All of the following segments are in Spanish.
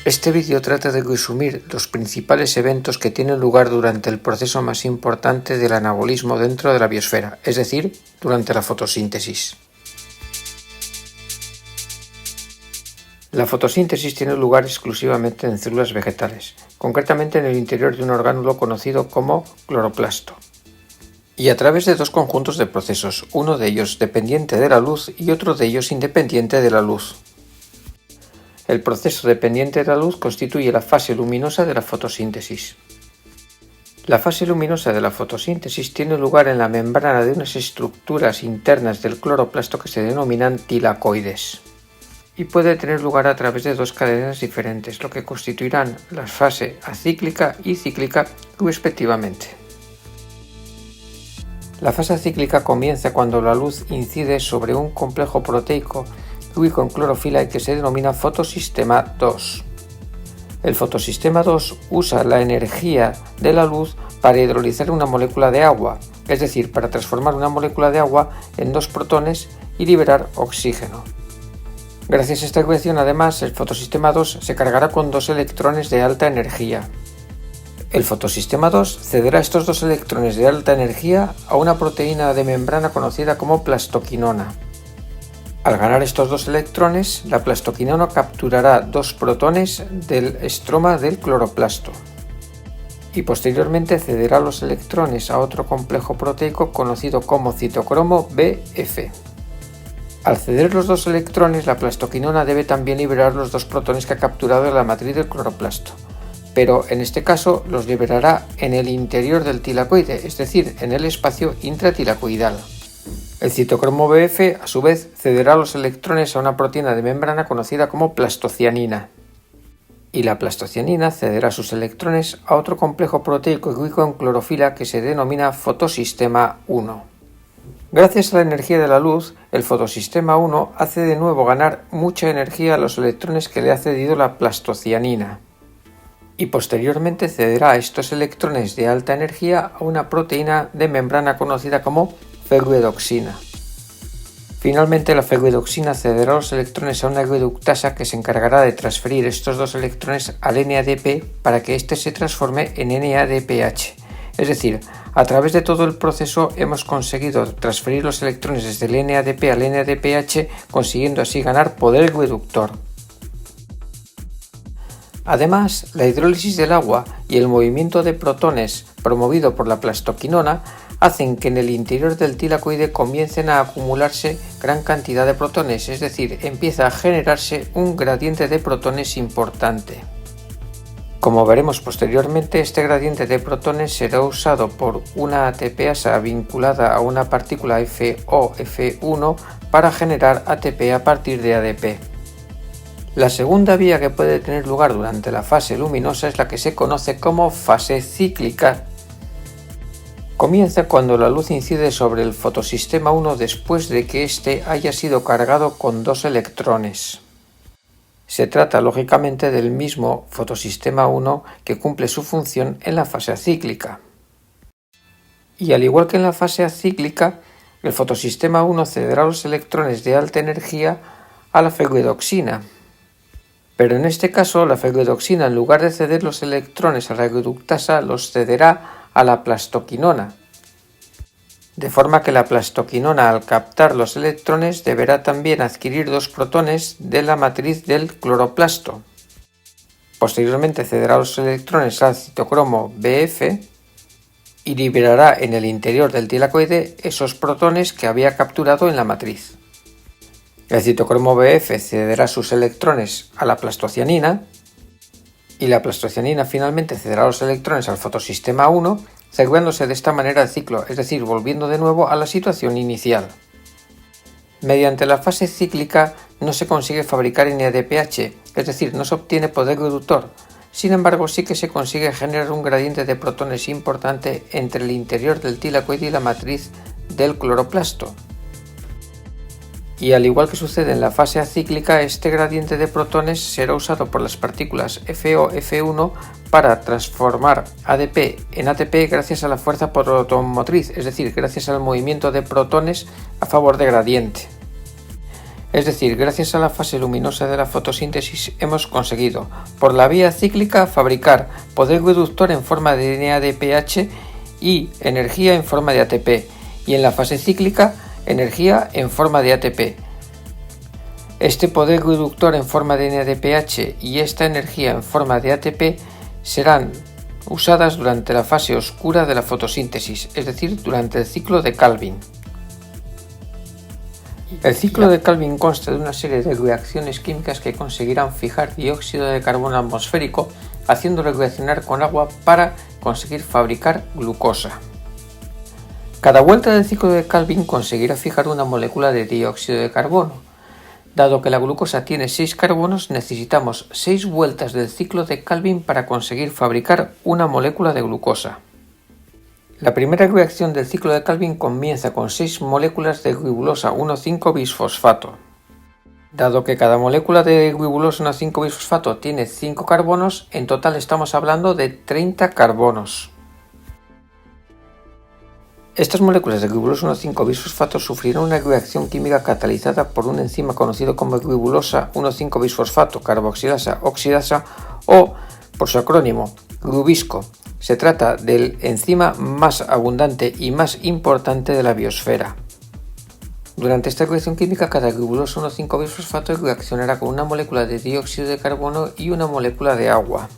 Este vídeo trata de resumir los principales eventos que tienen lugar durante el proceso más importante del anabolismo dentro de la biosfera, es decir, durante la fotosíntesis. La fotosíntesis tiene lugar exclusivamente en células vegetales, concretamente en el interior de un orgánulo conocido como cloroplasto, y a través de dos conjuntos de procesos, uno de ellos dependiente de la luz y otro de ellos independiente de la luz. El proceso dependiente de la luz constituye la fase luminosa de la fotosíntesis. La fase luminosa de la fotosíntesis tiene lugar en la membrana de unas estructuras internas del cloroplasto que se denominan tilacoides, y puede tener lugar a través de dos cadenas diferentes, lo que constituirán la fase acíclica y cíclica respectivamente. La fase acíclica comienza cuando la luz incide sobre un complejo proteico rico en clorofila y que se denomina fotosistema II. El fotosistema II usa la energía de la luz para hidrolizar una molécula de agua, es decir, para transformar una molécula de agua en dos protones y liberar oxígeno. Gracias a esta reacción, además, el fotosistema II se cargará con dos electrones de alta energía. El fotosistema II cederá estos dos electrones de alta energía a una proteína de membrana conocida como plastoquinona. Al ganar estos dos electrones, la plastoquinona capturará dos protones del estroma del cloroplasto y posteriormente cederá los electrones a otro complejo proteico conocido como citocromo Bf. Al ceder los dos electrones, la plastoquinona debe también liberar los dos protones que ha capturado de la matriz del cloroplasto, pero en este caso los liberará en el interior del tilacoide, es decir, en el espacio intratilacoidal. El citocromo Bf, a su vez, cederá los electrones a una proteína de membrana conocida como plastocianina, y la plastocianina cederá sus electrones a otro complejo proteico rico en clorofila que se denomina fotosistema I. Gracias a la energía de la luz, el fotosistema I hace de nuevo ganar mucha energía a los electrones que le ha cedido la plastocianina, y posteriormente cederá estos electrones de alta energía a una proteína de membrana conocida como ferroedoxina. Finalmente, la ferroedoxina cederá los electrones a una reductasa que se encargará de transferir estos dos electrones al NADP para que éste se transforme en NADPH. Es decir, a través de todo el proceso hemos conseguido transferir los electrones desde el NADP al NADPH, consiguiendo así ganar poder reductor. Además, la hidrólisis del agua y el movimiento de protones promovido por la plastoquinona hacen que en el interior del tilacoide comiencen a acumularse gran cantidad de protones, es decir, empieza a generarse un gradiente de protones importante. Como veremos posteriormente, este gradiente de protones será usado por una ATPasa vinculada a una partícula FO-F1 para generar ATP a partir de ADP. La segunda vía que puede tener lugar durante la fase luminosa es la que se conoce como fase cíclica. Comienza cuando la luz incide sobre el fotosistema I después de que éste haya sido cargado con dos electrones. Se trata lógicamente del mismo fotosistema I que cumple su función en la fase acíclica. Y al igual que en la fase acíclica, el fotosistema I cederá los electrones de alta energía a la ferroedoxina. Pero en este caso, la ferroedoxina, en lugar de ceder los electrones a la reductasa, los cederá a la plastoquinona, de forma que la plastoquinona, al captar los electrones, deberá también adquirir dos protones de la matriz del cloroplasto. Posteriormente cederá los electrones al citocromo Bf y liberará en el interior del tilacoide esos protones que había capturado en la matriz. El citocromo Bf cederá sus electrones a la plastocianina y la plastocianina finalmente cederá los electrones al fotosistema I, cerrándose de esta manera el ciclo, es decir, volviendo de nuevo a la situación inicial. Mediante la fase cíclica no se consigue fabricar NADPH, es decir, no se obtiene poder reductor. Sin embargo, sí que se consigue generar un gradiente de protones importante entre el interior del tilacoide y la matriz del cloroplasto. Y al igual que sucede en la fase acíclica, este gradiente de protones será usado por las partículas FO-F1 para transformar ADP en ATP gracias a la fuerza protomotriz, es decir, gracias al movimiento de protones a favor de gradiente. Es decir, gracias a la fase luminosa de la fotosíntesis hemos conseguido, por la vía cíclica, fabricar poder reductor en forma de NADPH y energía en forma de ATP, y en la fase cíclica, energía en forma de ATP. Este poder reductor en forma de NADPH y esta energía en forma de ATP serán usadas durante la fase oscura de la fotosíntesis, es decir, durante el ciclo de Calvin. El ciclo de Calvin consta de una serie de reacciones químicas que conseguirán fijar dióxido de carbono atmosférico, haciéndolo reaccionar con agua para conseguir fabricar glucosa. Cada vuelta del ciclo de Calvin conseguirá fijar una molécula de dióxido de carbono. Dado que la glucosa tiene 6 carbonos, necesitamos 6 vueltas del ciclo de Calvin para conseguir fabricar una molécula de glucosa. La primera reacción del ciclo de Calvin comienza con 6 moléculas de ribulosa 1,5-bisfosfato. Dado que cada molécula de ribulosa 1,5-bisfosfato tiene 5 carbonos, en total estamos hablando de 30 carbonos. Estas moléculas de ribulosa 1,5-bisfosfato sufrirán una reacción química catalizada por un enzima conocido como ribulosa 1,5-bisfosfato carboxilasa oxidasa o, por su acrónimo, Rubisco. Se trata del enzima más abundante y más importante de la biosfera. Durante esta reacción química, cada ribulosa 1,5-bisfosfato reaccionará con una molécula de dióxido de carbono y una molécula de agua.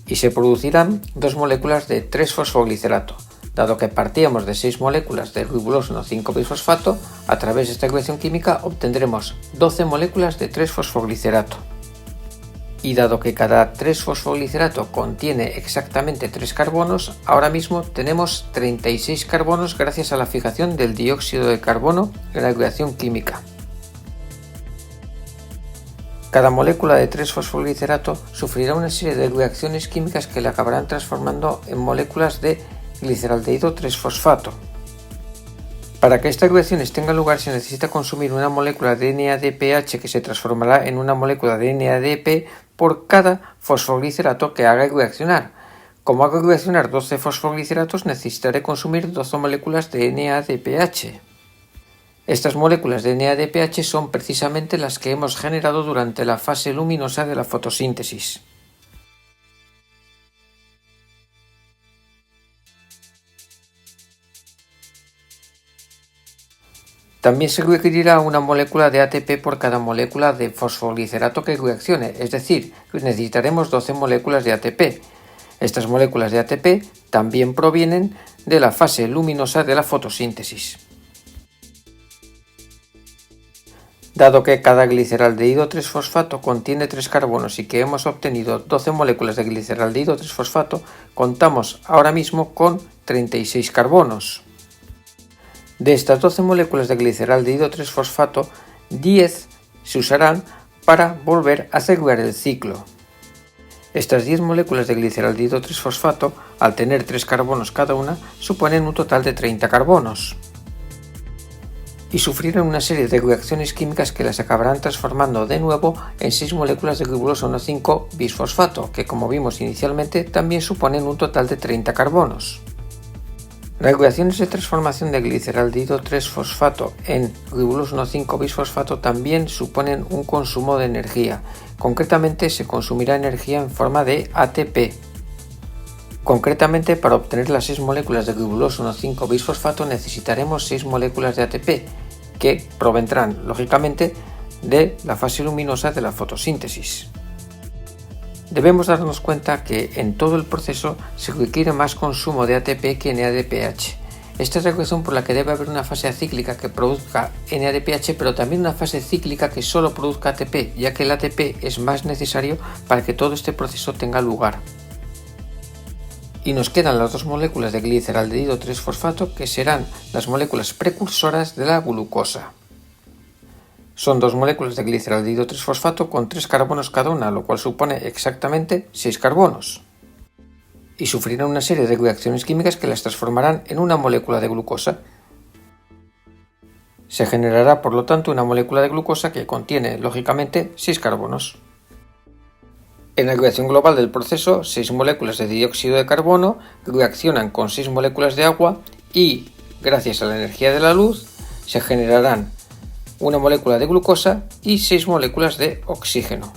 Y se producirán 2 moléculas de 3-fosfoglicerato. Dado que partíamos de 6 moléculas de ribulosa 1,5-bisfosfato, a través de esta reacción química obtendremos 12 moléculas de 3-fosfoglicerato. Y dado que cada 3-fosfoglicerato contiene exactamente 3 carbonos, ahora mismo tenemos 36 carbonos gracias a la fijación del dióxido de carbono en la reacción química. Cada molécula de 3-fosfoglicerato sufrirá una serie de reacciones químicas que la acabarán transformando en moléculas de gliceraldehído 3-fosfato. Para que estas reacciones tengan lugar se necesita consumir una molécula de NADPH que se transformará en una molécula de NADP por cada fosfoglicerato que haga reaccionar. Como hago reaccionar 12 fosfogliceratos, necesitaré consumir 12 moléculas de NADPH. Estas moléculas de NADPH son precisamente las que hemos generado durante la fase luminosa de la fotosíntesis. También se requerirá una molécula de ATP por cada molécula de fosfoglicerato que reaccione, es decir, necesitaremos 12 moléculas de ATP. Estas moléculas de ATP también provienen de la fase luminosa de la fotosíntesis. Dado que cada gliceraldehído 3-fosfato contiene 3 carbonos y que hemos obtenido 12 moléculas de gliceraldehído 3-fosfato, contamos ahora mismo con 36 carbonos. De estas 12 moléculas de gliceraldehído 3-fosfato, 10 se usarán para volver a asegurar el ciclo. Estas 10 moléculas de gliceraldehído 3-fosfato, al tener 3 carbonos cada una, suponen un total de 30 carbonos. Y sufrirán una serie de reacciones químicas que las acabarán transformando de nuevo en 6 moléculas de ribulosa 1,5-bisfosfato, que como vimos inicialmente también suponen un total de 30 carbonos. Las reacciones de transformación de gliceraldehído 3-fosfato en ribulosa 1,5-bisfosfato también suponen un consumo de energía. Concretamente se consumirá energía en forma de ATP. Concretamente, para obtener las 6 moléculas de ribulosa 1,5-bisfosfato necesitaremos 6 moléculas de ATP, que provendrán, lógicamente, de la fase luminosa de la fotosíntesis. Debemos darnos cuenta que en todo el proceso se requiere más consumo de ATP que NADPH. Esta es la razón por la que debe haber una fase acíclica que produzca NADPH, pero también una fase cíclica que solo produzca ATP, ya que el ATP es más necesario para que todo este proceso tenga lugar. Y nos quedan las 2 moléculas de gliceraldehído 3-fosfato, que serán las moléculas precursoras de la glucosa. Son 2 moléculas de gliceraldehído 3-fosfato con 3 carbonos cada una, lo cual supone exactamente 6 carbonos. Y sufrirán una serie de reacciones químicas que las transformarán en una molécula de glucosa. Se generará, por lo tanto, una molécula de glucosa que contiene, lógicamente, 6 carbonos. En la reacción global del proceso, 6 moléculas de dióxido de carbono reaccionan con 6 moléculas de agua y, gracias a la energía de la luz, se generarán una molécula de glucosa y 6 moléculas de oxígeno.